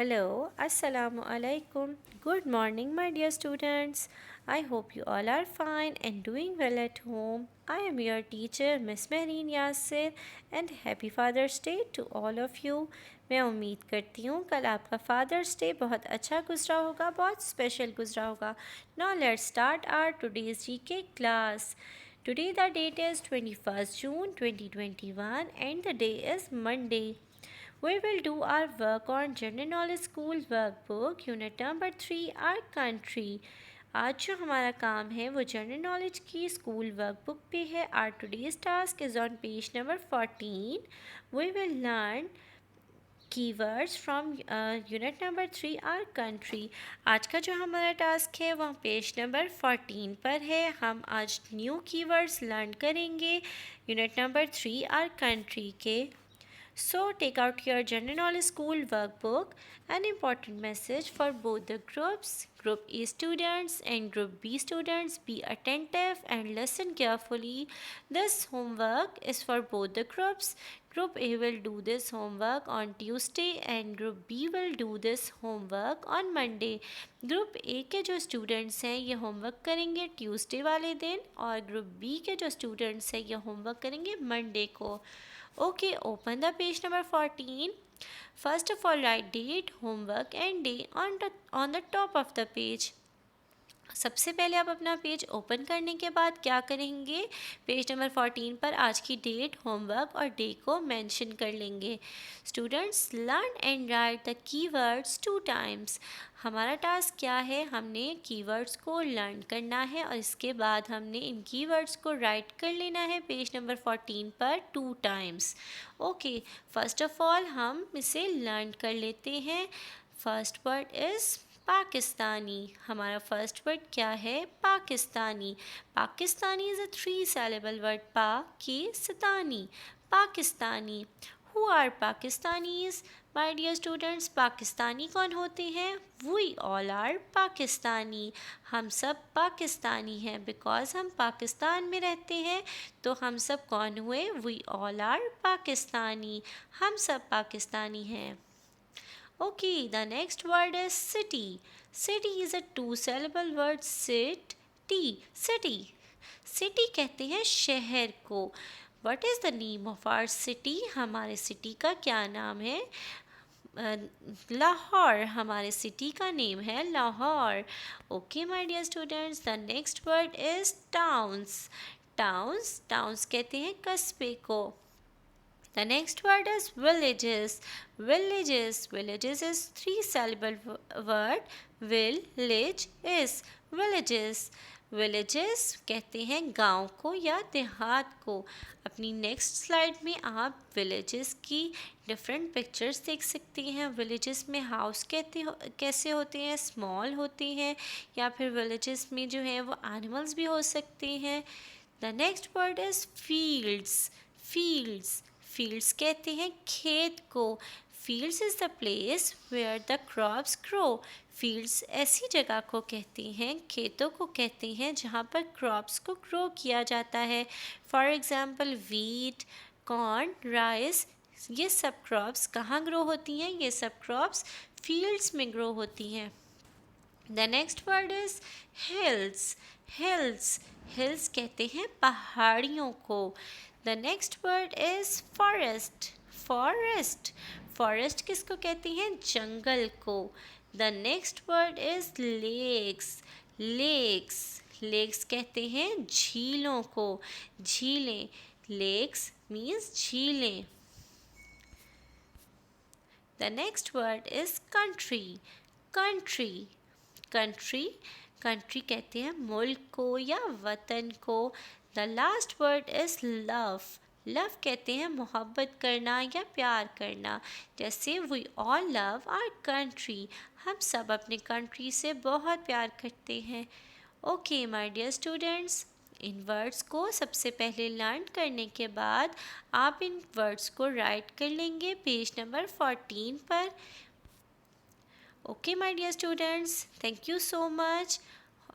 Hello, Assalamu alaikum. Good morning, my dear students. I hope you all are fine and doing well at home. I am your teacher, Miss Mehreen Yasir, and happy Father's Day to all of you. मैं उम्मीद करती हूँ कल आपका fathers day बहुत अच्छा गुजरा होगा, बहुत स्पेशल गुजरा होगा. Now let's start our today's GK class. Today the date is 21st June 2021 and the day is Monday. We will do our work on General Knowledge School Workbook, Unit number 3, Our Country. आज जो हमारा काम है वो general knowledge की school workbook पे है. Our today's task is on page number 14. We will learn keywords from unit number 3 our country. आज का जो हमारा टास्क है वह पेज नंबर 14 पर है. हम आज न्यू कीवर्ड्स लर्न करेंगे यूनिट नंबर 3 आर कंट्री के. So take out your general knowledge school workbook. An important message for both the groups, Group A students and Group B students. Be attentive and listen carefully. This homework is for both the groups. Group A will do this homework on Tuesday and Group B will do this homework on Monday. Group A के जो students हैं ये homework करेंगे Tuesday वाले दिन और Group B के जो students हैं ये homework करेंगे Monday को. Okay, open the page number 14. First of all, write date, homework and day on the top of the page. सबसे पहले आप अपना पेज ओपन करने के बाद क्या करेंगे, पेज नंबर 14 पर आज की डेट, होमवर्क और डे को मेंशन कर लेंगे. Students learn and right the keywords 2 times. हमारा टास्क क्या है, हमने कीवर्ड्स को लर्न करना है और इसके बाद हमने इन कीवर्ड्स को राइट कर लेना है पेज नंबर 14 पर 2 times. Okay, first of all हम इसे लर्न कर लेते हैं. First word is Pakistani. हमारा फर्स्ट वर्ड क्या है, Pakistani. Pakistani is a 3 syllable word. Pakistani, Pakistani. Who are Pakistanis? My dear students, Pakistani कौन होते हैं? We all are Pakistani. हम सब पाकिस्तानी हैं. बिकॉज हम पाकिस्तान में रहते हैं तो हम सब कौन हुए? We all are Pakistani. हम सब पाकिस्तानी हैं. Okay, the next word is city. City is a 2 syllable word. City, city. City कहते हैं शहर को. What is the name of our city? हमारे city का क्या नाम है? लाहौर. हमारे सिटी का नेम है Lahore. Okay my dear students, the next word is towns. Towns, towns कहते हैं कस्बे को. The next word is villages. Villages. Villages is 3 syllable word. Village is. Villages. Villages कहते हैं गांव को या देहात को. अपनी नेक्स्ट स्लाइड में आप villages की डिफरेंट पिक्चर्स देख सकते हैं. villages में हाउस कैसे होते हैं, स्मॉल होते हैं, या फिर villages में जो है वो एनिमल्स भी हो सकते हैं. The next word is fields. Fields. Fields कहते हैं खेत को. Fields is the place where the crops grow. Fields ऐसी जगह को कहते हैं, खेतों को कहते हैं जहाँ पर क्रॉप्स को ग्रो किया जाता है. For example wheat, corn, rice, ये सब क्रॉप्स कहाँ ग्रो होती हैं? ये सब क्रॉप्स फील्ड्स में ग्रो होती हैं. The next word is hills. Hills. Hills कहते हैं पहाड़ियों को. The next word is forest. Forest. Forest किसको कहते हैं? जंगल को. The next word is lakes. Lakes. Lakes कहते हैं झीलों को. झीलें. Lakes means झीलें. The next word is country. Country. Country. Country कहते हैं मुल्क को या वतन को. The last word is love. Love कहते हैं मोहब्बत करना या प्यार करना. जैसे we all love our country. हम सब अपने कंट्री से बहुत प्यार करते हैं. Okay, my dear students, in words को सबसे पहले लर्न करने के बाद आप इन वर्ड्स को राइट कर लेंगे पेज नंबर 14 पर. Okay, my dear students, thank you so much.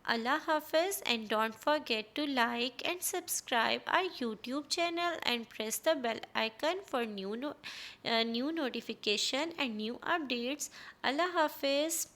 Allah Hafiz, and don't forget to like and subscribe our YouTube channel and press the bell icon for new notification and new updates. Allah Hafiz.